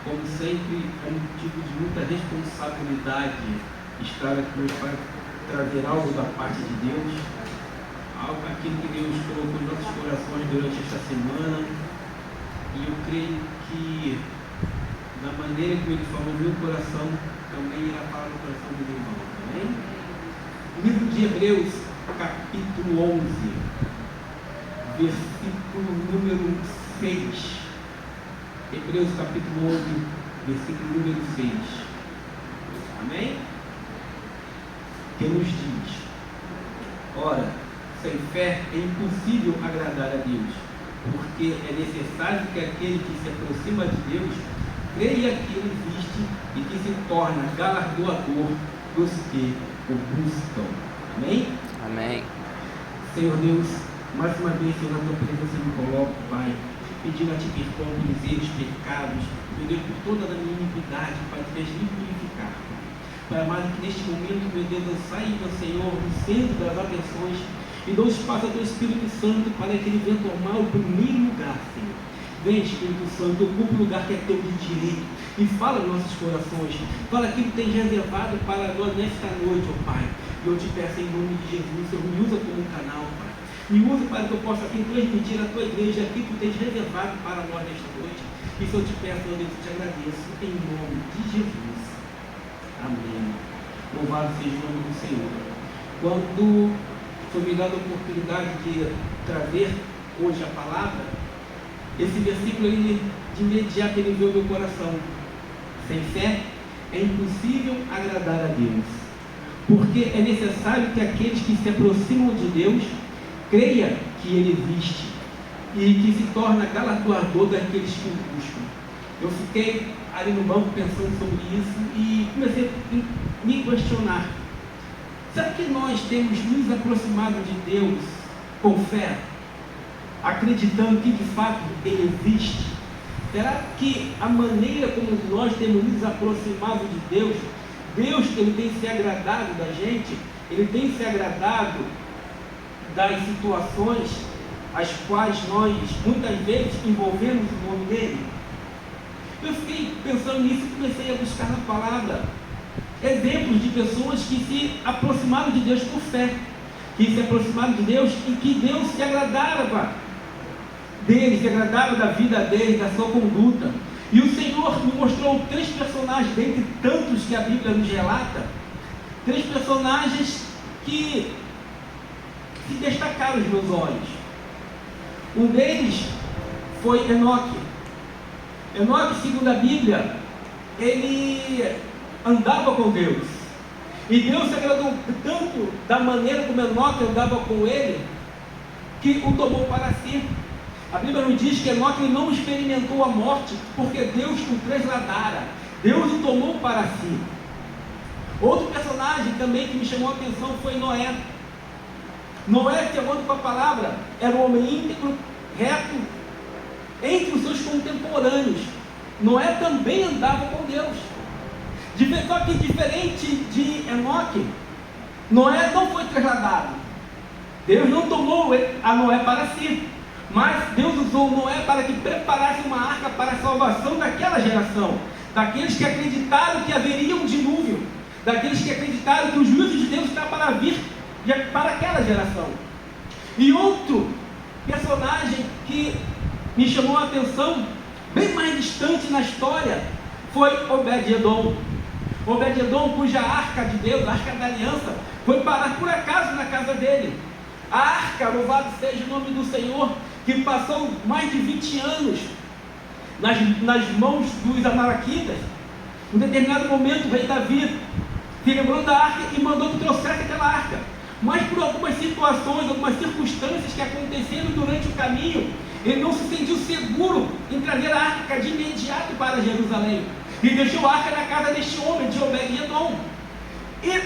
como sempre, é um motivo de muita responsabilidade estar aqui hoje para trazer algo da parte de Deus, algo aquilo que Deus colocou em nossos corações durante esta semana. E eu creio que, da maneira que Ele falou no meu coração, também irá falar no coração dos irmãos. Amém? Livro de Hebreus, capítulo 11, versículo número 6. Hebreus capítulo 11, versículo número 6. Amém? Que nos diz: ora, sem fé é impossível agradar a Deus, porque é necessário que aquele que se aproxima de Deus creia que Ele existe e que se torna galardoador dos que o buscam. Amém? Amém. Senhor Deus, mais uma vez, Senhor, na tua presença me coloco, Pai, pedindo a ti perdão pelos erros, pecados, meu Deus, por toda a minha iniquidade, Pai, que deixe me purificar. Pai amado, que neste momento, meu Deus, eu saia, meu Senhor, do centro das atenções e dou espaço ao teu Espírito Santo para que ele venha tomar o primeiro lugar, Senhor. Vem, Espírito Santo, ocupa o lugar que é teu de direito e fala nos nossos corações, fala aquilo que tens reservado para nós nesta noite, ó Pai. E eu te peço em nome de Jesus, Senhor, me usa como um canal, Pai. Me usa para que eu possa aqui transmitir a tua igreja aquilo que tu tens reservado para nós nesta noite. E se eu te peço, meu Deus, eu te agradeço em nome de Jesus. Amém. Louvado seja o nome do Senhor. Quando foi me dada a oportunidade de trazer hoje a palavra, esse versículo ele, de imediato ele veio ao meu coração. Sem fé é impossível agradar a Deus, porque é necessário que aqueles que se aproximam de Deus creia que Ele existe e que se torna galardoador daqueles que o buscam. Eu fiquei ali no banco pensando sobre isso e comecei a me questionar: será que nós temos nos aproximado de Deus com fé, acreditando que de fato Ele existe? Será que a maneira como nós temos nos aproximado de Deus, Deus ele tem se agradado da gente, Ele tem se agradado das situações as quais nós muitas vezes envolvemos o nome dele? Eu fiquei pensando nisso e comecei a buscar na palavra exemplos de pessoas que se aproximaram de Deus por fé, que se aproximaram de Deus e que Deus se agradava deles, se agradava da vida deles, da sua conduta. E o Senhor me mostrou 3 personagens, dentre tantos que a Bíblia nos relata, 3 personagens que se destacaram aos meus olhos. Um deles foi Enoque. Enoque, segundo a Bíblia, ele andava com Deus. E Deus se agradou tanto da maneira como Enoque andava com ele, que o tomou para si. A Bíblia nos diz que Enoque não experimentou a morte, porque Deus o trasladara. Deus o tomou para si. Outro personagem também que me chamou a atenção foi Noé. Noé, de acordo com a palavra, era um homem íntegro, reto, entre os seus contemporâneos. Noé também andava com Deus. Só que diferente de Enoque, Noé não foi trasladado. Deus não tomou a Noé para si, mas Deus usou Noé para que preparasse uma arca para a salvação daquela geração, daqueles que acreditaram que haveria um dilúvio, daqueles que acreditaram que o juízo de Deus está para vir para aquela geração. E outro personagem que me chamou a atenção, bem mais distante na história, foi Obed-Edom. Obed-Edom, cuja arca de Deus, a arca da aliança, foi parar por acaso na casa dele. A arca, louvado seja o nome do Senhor, que passou mais de 20 anos nas mãos dos amalequitas. Em determinado momento, o rei Davi se lembrou da arca e mandou que trouxesse aquela arca. Mas por algumas situações, algumas circunstâncias que aconteceram durante o caminho, ele não se sentiu seguro em trazer a arca de imediato para Jerusalém. E deixou a arca na casa deste homem, de Obed-Edom. E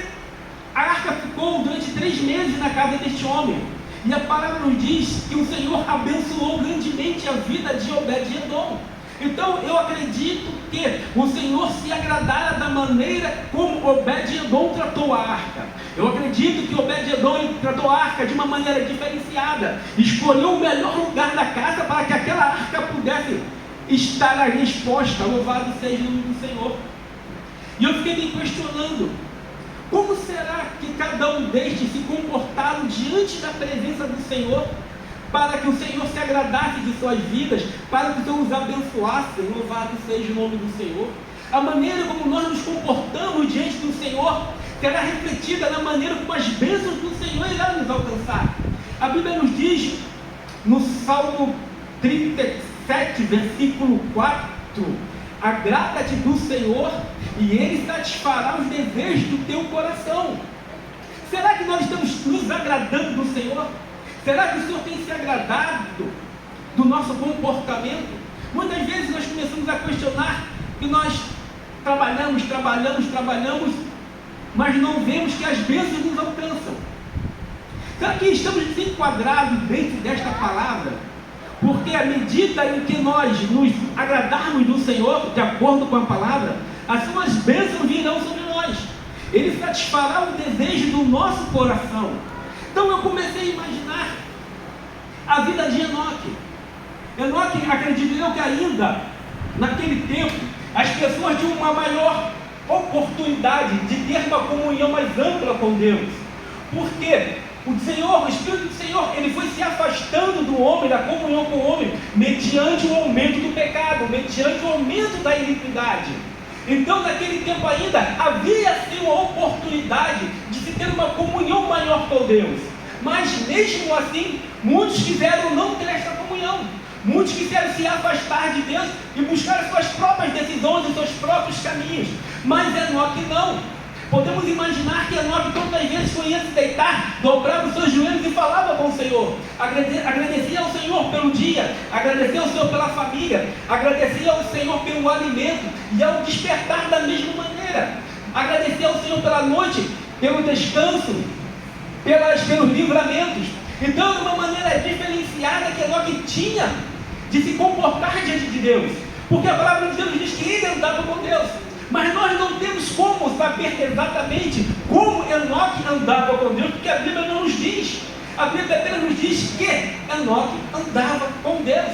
a arca ficou durante 3 meses na casa deste homem. E a palavra nos diz que o Senhor abençoou grandemente a vida de Obed-Edom. Então eu acredito que o Senhor se agradara da maneira como Obed-Edom tratou a arca. Eu acredito que Obed-Edom tratou a arca de uma maneira diferenciada. Escolheu o melhor lugar da casa para que aquela arca pudesse estar ali exposta. Louvado seja o nome do Senhor. E eu fiquei me questionando, como será que cada um destes se comportaram diante da presença do Senhor, para que o Senhor se agradasse de suas vidas, para que o Senhor os abençoasse? Louvado seja o nome do Senhor. A maneira como nós nos comportamos diante do Senhor será refletida na maneira como as bênçãos do Senhor irão nos alcançar. A Bíblia nos diz, no Salmo 37, versículo 4, agrada-te do Senhor e Ele satisfará os desejos do teu coração. Será que nós estamos nos agradando do Senhor? Será que o Senhor tem se agradado do nosso comportamento? Muitas vezes nós começamos a questionar que nós trabalhamos, mas não vemos que as bênçãos nos alcançam. Será que estamos desenquadrados dentro desta palavra? Porque à medida em que nós nos agradarmos do Senhor, de acordo com a palavra, as suas bênçãos virão sobre nós. Ele satisfará o desejo do nosso coração. Então eu comecei a imaginar a vida de Enoque. Enoque, acredito eu que ainda, naquele tempo, as pessoas tinham uma maior oportunidade de ter uma comunhão mais ampla com Deus. Porque o Senhor, o Espírito do Senhor, ele foi se afastando do homem, da comunhão com o homem, mediante o aumento do pecado, mediante o aumento da iniquidade. Então, naquele tempo ainda, havia sim uma oportunidade de se ter uma comunhão maior com Deus. Mas, mesmo assim, muitos quiseram não ter esta comunhão. Muitos quiseram se afastar de Deus e buscar as suas próprias decisões, os seus próprios caminhos. Mas Enoque não. Podemos imaginar que Enoque, tantas vezes, quando ia se deitar, dobrava os seus joelhos e falava com o Senhor. Agradecia ao Senhor pelo dia, agradecia ao Senhor pela família, agradecia ao Senhor pelo alimento e ao despertar da mesma maneira. Agradecia ao Senhor pela noite, pelo descanso, pelos livramentos. Então, de uma maneira diferenciada que Enoque tinha de se comportar diante de Deus. Porque a palavra de Deus diz que ele andava com Deus. Mas nós não temos como saber exatamente como Enoque andava com Deus, porque a Bíblia não nos diz. A Bíblia apenas nos diz que Enoque andava com Deus,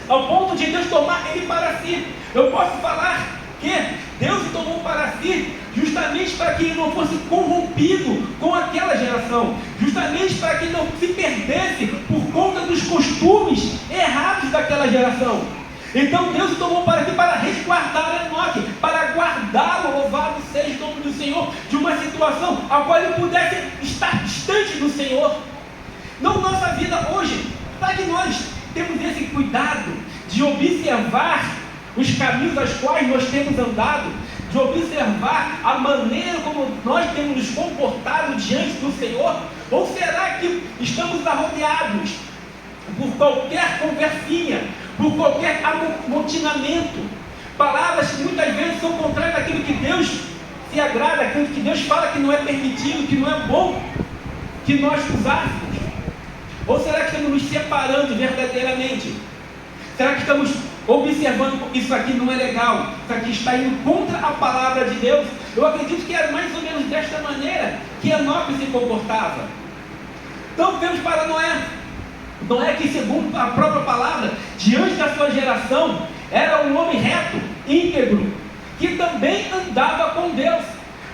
ao ponto de Deus tomar ele para si. Eu posso falar que Deus o tomou para si justamente para que ele não fosse corrompido com aquela geração, justamente para que não se perdesse por conta dos costumes errados daquela geração. Então Deus o tomou para si para resguardar Enoque, para guardá-lo, louvado seja o nome do Senhor, de uma situação a qual ele pudesse estar distante do Senhor. Não nossa vida hoje. Será que nós temos esse cuidado de observar os caminhos aos quais nós temos andado, de observar a maneira como nós temos nos comportado diante do Senhor? Ou será que estamos arrodeados por qualquer conversinha, por qualquer amotinamento, palavras que muitas vezes são contrárias àquilo que Deus se agrada, aquilo que Deus fala que não é permitido, que não é bom que nós usássemos? Ou será que estamos nos separando verdadeiramente? Será que estamos observando que isso aqui não é legal, isso aqui está indo contra a palavra de Deus? Eu acredito que é mais ou menos desta maneira que Enoque se comportava. Então vemos para Noé. Noé, que segundo a própria palavra, diante da sua geração, era um homem reto, íntegro, que também andava com Deus.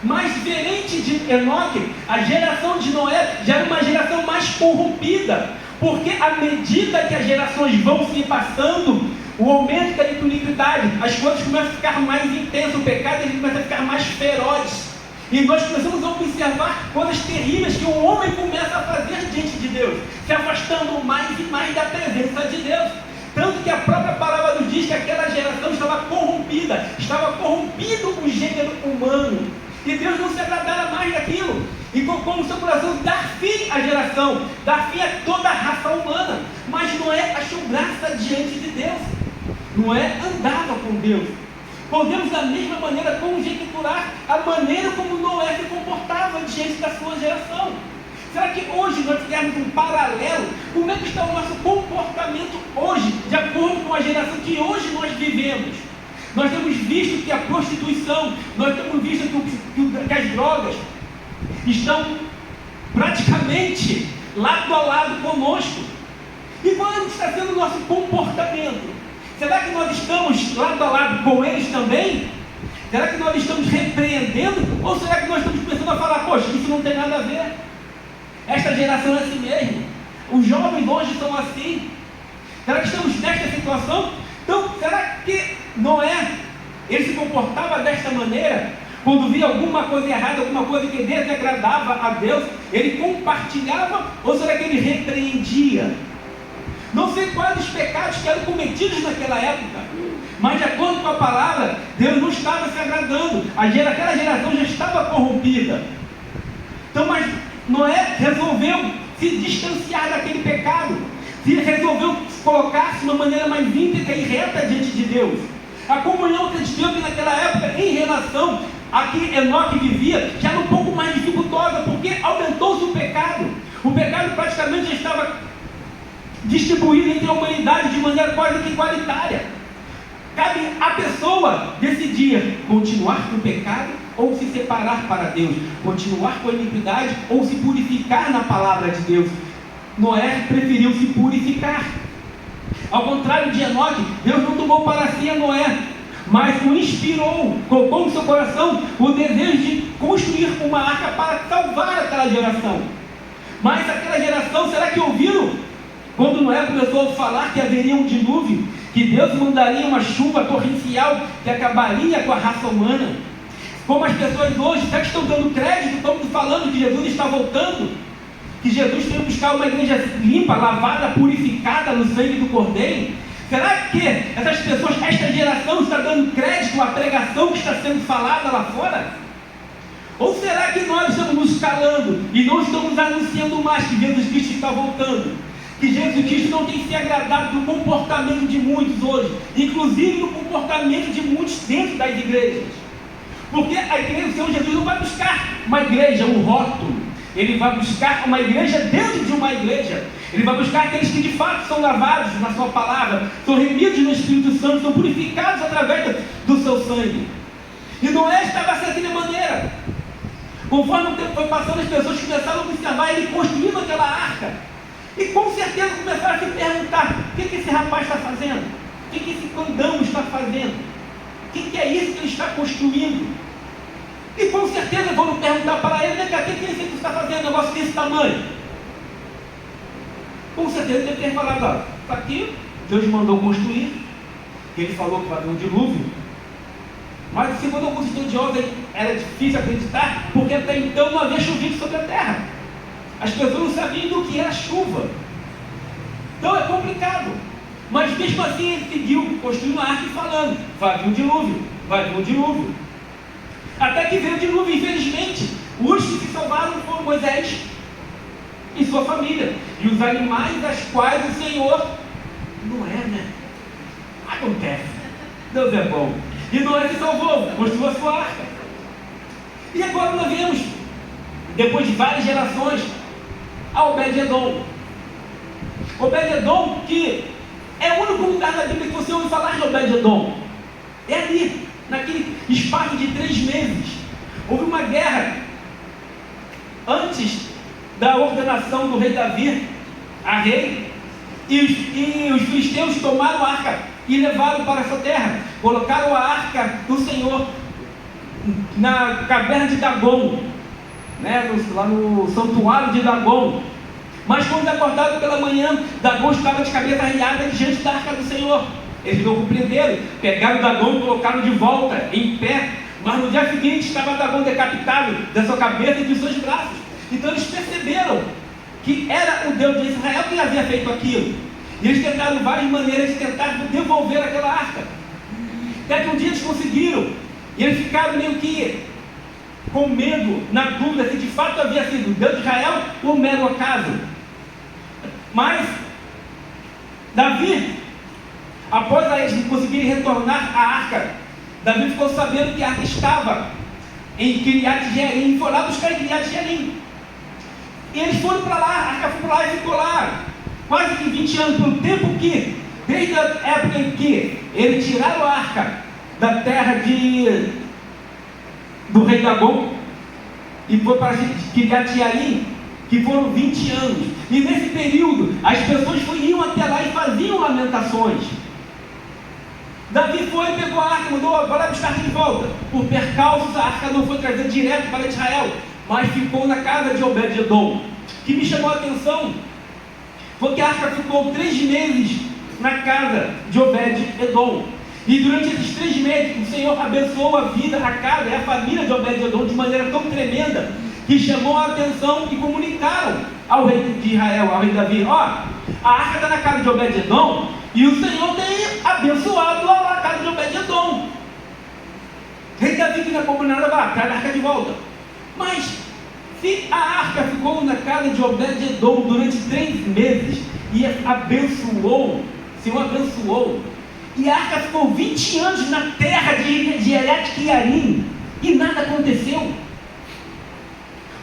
Mas diferente de Enoque, a geração de Noé já era uma geração mais corrompida, porque à medida que as gerações vão se passando, o aumento da iniquidade, as coisas começam a ficar mais intensas, o pecado ele começa a ficar mais feroz. E nós começamos a observar coisas terríveis que o homem começa a fazer diante de Deus, se afastando mais e mais da presença de Deus. Tanto que a própria palavra nos diz que aquela geração estava corrompida, estava corrompido o gênero humano. E Deus não se agradara mais daquilo. E colocou no seu coração dar fim à geração, dar fim a toda a raça humana. Mas Noé achou graça diante de Deus. Noé andava com Deus. Podemos da mesma maneira conjecturar a maneira como Noé se comportava diante da sua geração. Será que hoje nós fizermos um paralelo? Como é que está o nosso comportamento hoje, de acordo com a geração que hoje nós vivemos? Nós temos visto que a prostituição, nós temos visto que as drogas estão praticamente lado a lado conosco. E qual está sendo o nosso comportamento? Será que nós estamos lado a lado com eles também? Será que nós estamos repreendendo? Ou será que nós estamos começando a falar, poxa, isso não tem nada a ver? Esta geração é assim mesmo. Os jovens hoje são assim. Será que estamos nesta situação? Então, será que Noé, ele se comportava desta maneira? Quando via alguma coisa errada, alguma coisa que desagradava a Deus, ele compartilhava? Ou será que ele repreendia? Não sei quais os pecados que eram cometidos naquela época, mas de acordo com a palavra, Deus não estava se agradando. Aquela geração já estava corrompida. Então, mas Noé resolveu se distanciar daquele pecado. Ele resolveu colocar-se de uma maneira mais íntegra e reta diante de Deus. A comunhão que eles tinham naquela época em relação a que Enoque vivia já era um pouco mais dificultosa, porque aumentou-se o pecado. O pecado praticamente já estava distribuído entre a humanidade de maneira quase que igualitária. Cabe à pessoa decidir continuar com o pecado ou se separar para Deus, continuar com a iniquidade ou se purificar na palavra de Deus. Noé preferiu se purificar. Ao contrário de Enoque, Deus não tomou para si a Noé, mas o inspirou, colocou no seu coração o desejo de construir uma arca para salvar aquela geração. Mas aquela geração, será que ouviram? Quando Noé começou a falar que haveria um dilúvio, que Deus mandaria uma chuva torrencial que acabaria com a raça humana. Como as pessoas hoje, será que estão dando crédito? Estamos falando que Jesus está voltando, que Jesus veio buscar uma igreja limpa, lavada, purificada no sangue do Cordeiro. Será que essas pessoas, esta geração está dando crédito à pregação que está sendo falada lá fora? Ou será que nós estamos nos calando e não estamos anunciando mais que Jesus Cristo está voltando? Que Jesus Cristo não tem se agradado do comportamento de muitos hoje, inclusive do comportamento de muitos dentro das igrejas. Porque a igreja do Senhor Jesus não vai buscar uma igreja, um rótulo. Ele vai buscar uma igreja dentro de uma igreja. Ele vai buscar aqueles que de fato são lavados na sua palavra, são remidos no Espírito Santo, são purificados através do seu sangue. E Noé estava assim daquela maneira. Conforme o tempo foi passando, as pessoas começaram a observar ele construindo aquela arca. E com certeza começaram a se perguntar: o que esse rapaz está fazendo? O que esse candão está fazendo? O que é isso que ele está construindo? E com certeza vão perguntar para ele: o que é isso que você está fazendo, um negócio desse tamanho? Com certeza ele deve ter falado: ó, está aqui, Deus mandou construir, ele falou que vai ter um dilúvio. Mas segundo alguns estudiosos era difícil acreditar, porque até então não havia chovido sobre a terra. As pessoas não sabiam do que era chuva. Então é complicado. Mas mesmo assim ele seguiu construindo a arca e falando: vai vir um dilúvio, vai vir um dilúvio. Até que veio o dilúvio, infelizmente. Os que se salvaram foram Moisés e sua família, e os animais das quais o Senhor não é, né? Acontece. Deus é bom. E Noé se salvou, construiu a sua arca. E agora nós vemos, depois de várias gerações, a Obed-Edom. Obed-Edom, que é o único lugar na Bíblia que você ouve falar de Obed-Edom. É ali, naquele espaço de 3 meses. Houve uma guerra antes da ordenação do rei Davi a rei, e os filisteus tomaram a arca e levaram para essa terra, colocaram a arca do Senhor na caverna de Dagon, né, lá no santuário de Dagon. Mas quando acordaram pela manhã, Dagon estava de cabeça arriada diante da arca do Senhor. Eles não compreenderam, pegaram Dagon e colocaram de volta, em pé. Mas no dia seguinte estava Dagon decapitado da sua cabeça e de seus braços. Então eles perceberam que era o Deus de Israel que havia feito aquilo. E eles tentaram várias maneiras de tentar devolver aquela arca. Até que um dia eles conseguiram. E eles ficaram meio que com medo, na dúvida se de fato havia sido o Deus de Israel ou um mero acaso. Mas Davi, após eles conseguirem retornar a arca, Davi ficou sabendo que a arca estava em Kiriat Jearim, e foi lá buscar em Kiriat Jearim. E eles foram para lá, a arca foi para lá e ficou lá quase que 20 anos, pelo tempo que, desde a época em que eles tiraram a arca da terra do rei Dagon e foi para Kiriat Jearim, que foram 20 anos. E nesse período as pessoas iam até lá e faziam lamentações. Davi foi e pegou a arca, mandou vai lá buscar de volta. Por percalços, a arca não foi trazida direto para Israel, mas ficou na casa de Obed-Edom. O que me chamou a atenção foi que a arca ficou 3 meses na casa de Obed-Edom. E durante esses 3 meses, o Senhor abençoou a vida, a casa e a família de Obed-Edom de maneira tão tremenda, que chamou a atenção e comunicaram ao rei de Israel, ao rei Davi: ó, a arca está na casa de Obed-Edom, e o Senhor tem abençoado a casa de Obed-Edom. Rei Davi, que não é como nada, vai, traz a arca de volta. Mas, se a arca ficou na casa de Obed-Edom durante 3 meses, e abençoou, o Senhor abençoou, e a arca ficou 20 anos na terra de Eriat-Jearim, e nada aconteceu.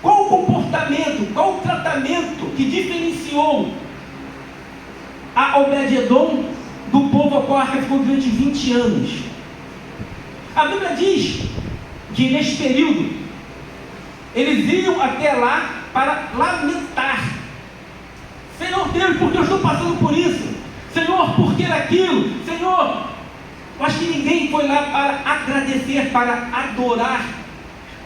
Qual o comportamento, qual o tratamento que diferenciou a Obed-Edom do povo a qual a arca ficou durante 20 anos? A Bíblia diz que neste período eles iam até lá para lamentar: Senhor Deus, porque eu estou passando por isso? Senhor, por que aquilo? Senhor, eu acho que ninguém foi lá para agradecer, para adorar,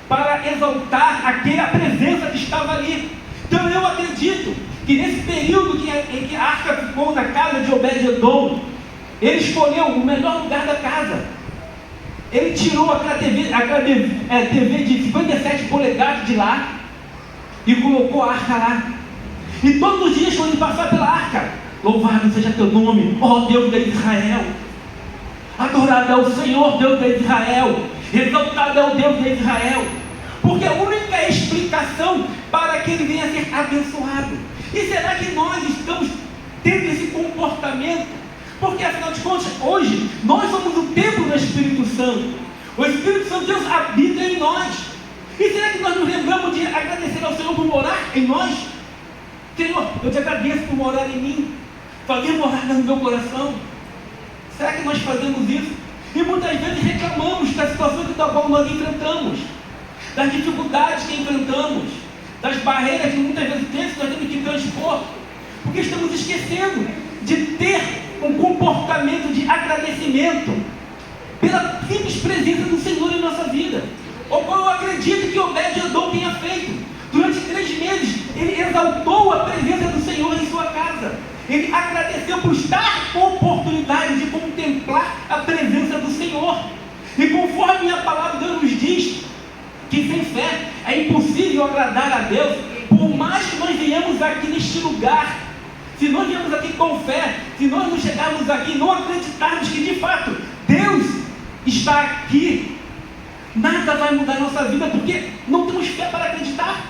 para exaltar aquela presença que estava ali. Então eu acredito que nesse período em que a arca ficou na casa de Obed-Edom, ele escolheu o melhor lugar da casa. Ele tirou aquela TV de 57 polegadas de lá e colocou a arca lá. E todos os dias, quando ele passar pela arca: louvado seja teu nome, ó Deus de Israel, adorado é o Senhor Deus de Israel, exaltado é o Deus de Israel, porque a única explicação para que ele venha a ser abençoado. E será que nós estamos tendo esse comportamento? Porque afinal de contas, hoje nós somos o templo do Espírito Santo. O Espírito Santo de Deus habita em nós. E será que nós nos lembramos de agradecer ao Senhor por morar em nós? Senhor, eu te agradeço por morar em mim, fazer morada no meu coração. Será que nós fazemos isso? E muitas vezes reclamamos da situação da qual nós enfrentamos, das dificuldades que enfrentamos, das barreiras que muitas vezes nós temos que transpor, porque estamos esquecendo de ter um comportamento de agradecimento pela simples presença do Senhor em nossa vida. Ou como eu acredito que Obed-Edom tenha feito. Durante 3 meses, ele exaltou a presença do Senhor em sua casa. Ele agradeceu por estar com a oportunidade de contemplar a presença do Senhor. E conforme a palavra de Deus nos diz, que sem fé é impossível agradar a Deus, por mais que nós venhamos aqui neste lugar, se nós viemos aqui com fé, se nós não chegarmos aqui e não acreditarmos que de fato Deus está aqui, nada vai mudar a nossa vida, porque não temos fé para acreditar.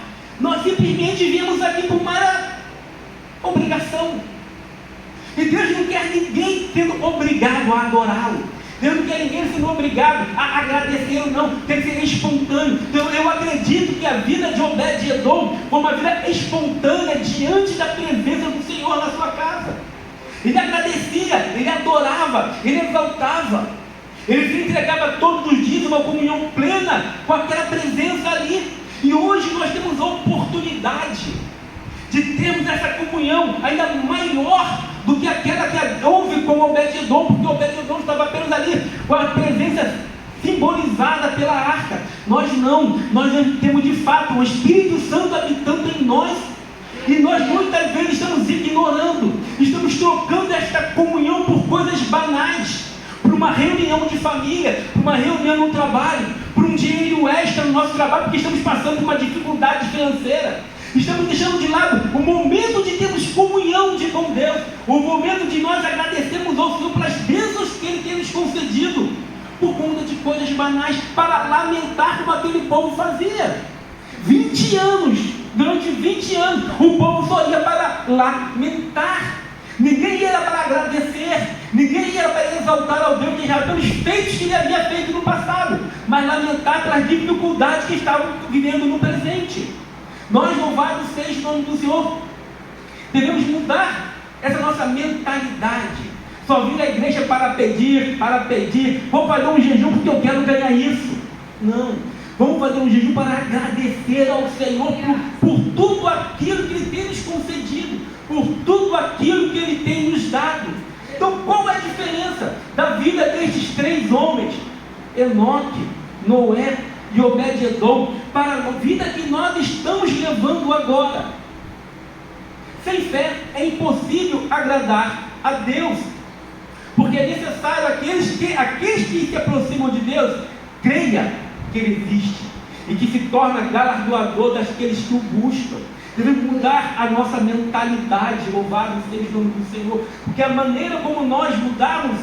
Nós simplesmente viemos aqui por uma obrigação. E Deus não quer ninguém sendo obrigado a adorá-lo. Deus não quer ninguém sendo obrigado a agradecer ou não. Tem que ser espontâneo. Então eu acredito que a vida de Obed-Edom foi uma vida espontânea diante da presença do Senhor na sua casa. Ele agradecia, ele adorava, ele exaltava. Ele se entregava todos os dias uma comunhão plena com aquela presença ali. E hoje nós temos a oportunidade de termos essa comunhão ainda maior do que aquela que houve com Obed-Edom, porque Obed-Edom estava apenas ali com a presença simbolizada pela arca. Nós não, nós temos de fato o Espírito Santo habitando em nós, e nós muitas vezes estamos ignorando, estamos trocando esta comunhão por coisas banais, por uma reunião de família, por uma reunião no trabalho, por um dinheiro extra no nosso trabalho, porque estamos passando por uma dificuldade financeira. Estamos deixando de lado o momento de termos comunhão com Deus, o momento de nós agradecermos ao Senhor pelas bênçãos que Ele tem nos concedido, por conta de coisas banais, para lamentar como aquele povo fazia. 20 anos, durante 20 anos, o povo só ia para lamentar. Ninguém ia para agradecer, ninguém ia para exaltar ao Deus de Israel pelos feitos que Ele havia feito no passado, mas lamentar pelas dificuldades que estavam vivendo no presente. Nós, louvado seja o nome do Senhor, devemos mudar essa nossa mentalidade. Só vir à igreja para pedir, vou fazer um jejum porque eu quero ganhar isso. Não, vamos fazer um jejum para agradecer ao Senhor por tudo aquilo que Ele tem nos concedido, por tudo aquilo que Ele tem nos dado. Então qual é a diferença? da vida destes 3 homens, Enoque, Noé e Obed-edom, para a vida que nós estamos levando agora. Sem fé é impossível agradar a Deus, porque é necessário aqueles que se aproximam de Deus, creia que Ele existe e que se torna galardoador daqueles que o buscam. Devemos mudar a nossa mentalidade, louvado seja o nome do Senhor, porque a maneira como nós mudarmos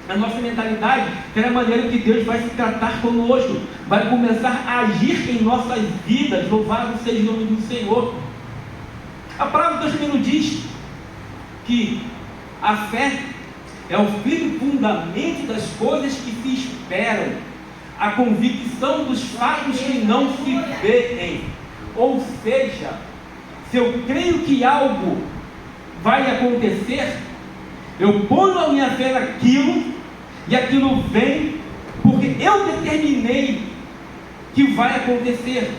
a nossa mentalidade será a maneira que Deus vai se tratar conosco, vai começar a agir em nossas vidas, louvado seja o nome do Senhor. A palavra de Deus também nos diz que a fé é o firme fundamento das coisas que se esperam, a convicção dos fatos que não se veem. Ou seja, se eu creio que algo vai acontecer, eu ponho a minha fé naquilo, e aquilo vem, porque eu determinei que vai acontecer.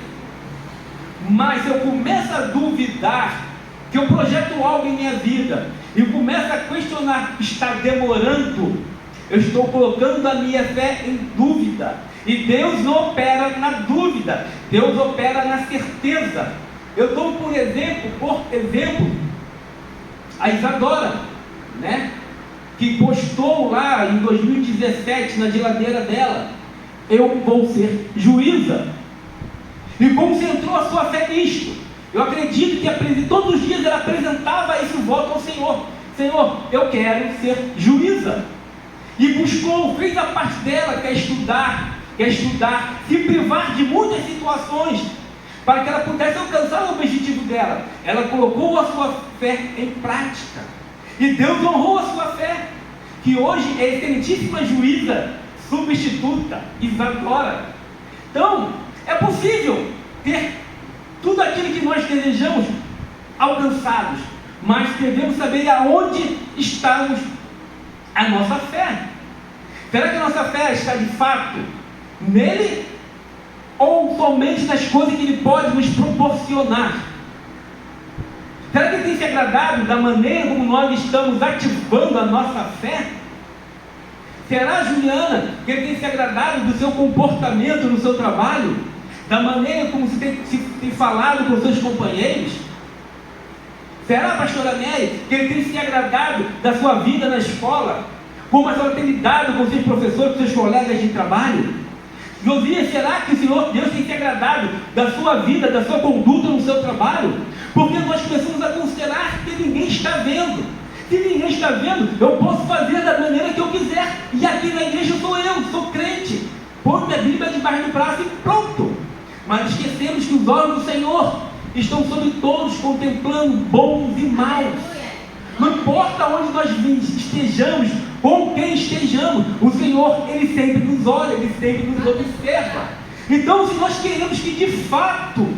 Mas se eu começo a duvidar, que eu projeto algo em minha vida, e começo a questionar, está demorando, eu estou colocando a minha fé em dúvida. E Deus não opera na dúvida, Deus opera na certeza. Eu dou por exemplo, a Isadora, né? Que postou lá em 2017 na geladeira dela: eu vou ser juíza. E concentrou a sua fé nisto. Eu acredito que todos os dias ela apresentava esse voto ao Senhor: Senhor, eu quero ser juíza. E buscou, fez a parte dela, quer estudar, se privar de muitas situações, para que ela pudesse alcançar o objetivo dela. Ela colocou a sua fé em prática, e Deus honrou a sua fé, que hoje é excelentíssima juíza substituta, Isadora. Então, é possível ter tudo aquilo que nós desejamos alcançados, mas devemos saber aonde estamos a nossa fé. Será que a nossa fé está de fato nele, ou somente nas coisas que Ele pode nos proporcionar? Será que Ele tem se agradado da maneira como nós estamos ativando a nossa fé? Será, Juliana, que Ele tem se agradado do seu comportamento no seu trabalho? Da maneira como você tem falado com os seus companheiros? Será, pastora Mary, que Ele tem se agradado da sua vida na escola? Como a senhora tem lidado com os seus professores, com seus colegas de trabalho? Josias, será que o Senhor Deus tem se agradado da sua vida, da sua conduta no seu trabalho? Porque nós começamos a considerar que ninguém está vendo. Se ninguém está vendo, eu posso fazer da maneira que eu quiser. E aqui na igreja sou eu, sou crente. Põe minha Bíblia debaixo do braço e pronto. Mas esquecemos que os olhos do Senhor estão sobre todos, contemplando bons e maus. Não importa onde nós estejamos, com quem estejamos, o Senhor, Ele sempre nos olha, Ele sempre nos observa. Então, se nós queremos que de fato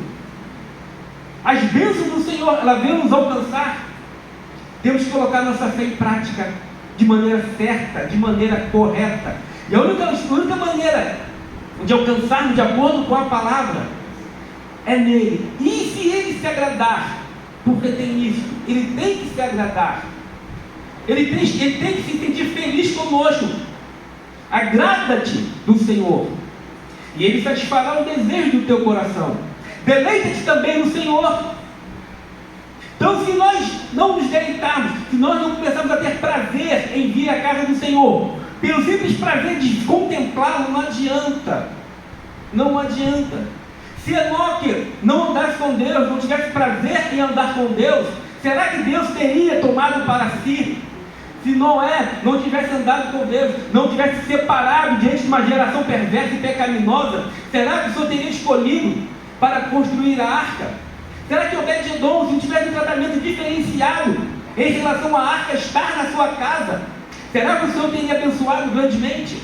as bênçãos do Senhor ela venham nos alcançar, temos que colocar nossa fé em prática de maneira certa, de maneira correta. E a única maneira de alcançarmos de acordo com a palavra é nele. E se Ele se agradar, porque tem isso, Ele tem que se agradar, Ele tem que se sentir feliz conosco. Agrada-te do Senhor, e Ele satisfará o desejo do teu coração. Deleita-te também no Senhor. Então, se nós não nos deleitarmos, se nós não começarmos a ter prazer em vir à casa do Senhor, pelo simples prazer de contemplá-lo, não adianta. Não adianta. Se Enoque não andasse com Deus, não tivesse prazer em andar com Deus, será que Deus teria tomado para si? Se Noé não tivesse andado com Deus, não tivesse separado diante de uma geração perversa e pecaminosa, será que o Senhor teria escolhido para construir a arca? Será que Obed-edom, se não tivesse um tratamento diferenciado em relação à arca estar na sua casa, será que o Senhor teria abençoado grandemente?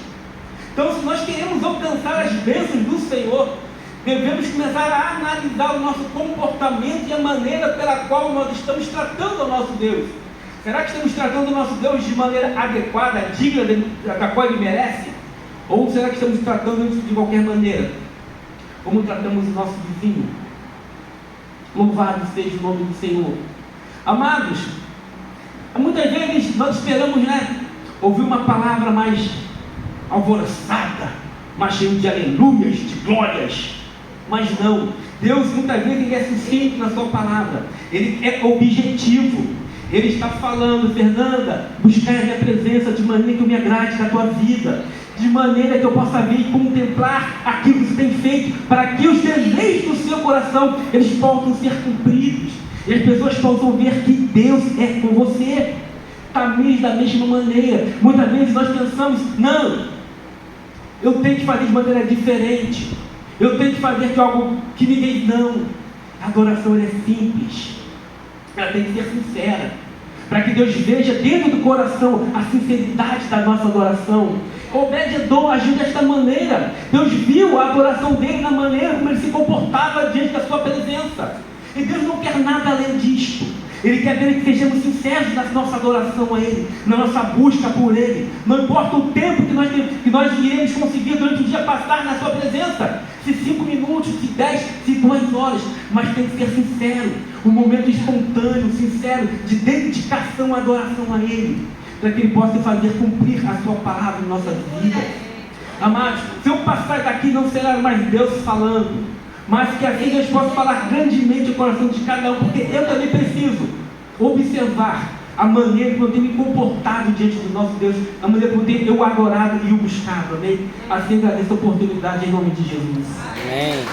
Então, se nós queremos alcançar as bênçãos do Senhor, devemos começar a analisar o nosso comportamento e a maneira pela qual nós estamos tratando o nosso Deus. Será que estamos tratando o nosso Deus de maneira adequada, digna da qual Ele merece? Ou será que estamos tratando isso de qualquer maneira? Como tratamos o nosso vizinho? Louvado seja o nome do Senhor. Amados, muitas vezes nós esperamos, ouvir uma palavra mais alvoroçada, mais cheia de aleluias, de glórias. Mas não, Deus muitas vezes ele é sucinto na sua palavra, ele é objetivo. Ele está falando: Fernanda, buscai a minha presença de maneira que eu me agrade da tua vida, de maneira que eu possa ver e contemplar aquilo que você tem feito, para que os desejos do seu coração eles possam ser cumpridos, e as pessoas possam ver que Deus é com você. Também da mesma maneira, muitas vezes nós pensamos: não, eu tenho que fazer de maneira diferente, eu tenho que fazer de algo que ninguém. Não, a adoração é simples, ela tem que ser sincera, para que Deus veja dentro do coração a sinceridade da nossa adoração. Obed-Edom agiu desta maneira. Deus viu a adoração dele na maneira como ele se comportava diante da sua presença, e Deus não quer nada além disto. Ele quer ver que sejamos sinceros na nossa adoração a Ele, na nossa busca por Ele. Não importa o tempo que nós iremos conseguir durante o dia passar na sua presença, se 5 minutos, se 10, se 2 horas, mas tem que ser sincero, um momento espontâneo, sincero, de dedicação à adoração a Ele, para que Ele possa fazer cumprir a sua palavra em nossa vida. Amados, se eu passar daqui não será mais Deus falando, mas que assim Deus possa falar grandemente o coração de cada um, porque eu também preciso observar a maneira como eu tenho me comportado diante do nosso Deus, a maneira como eu tenho adorado e o buscado, amém? Assim agradeço a oportunidade em nome de Jesus. Amém.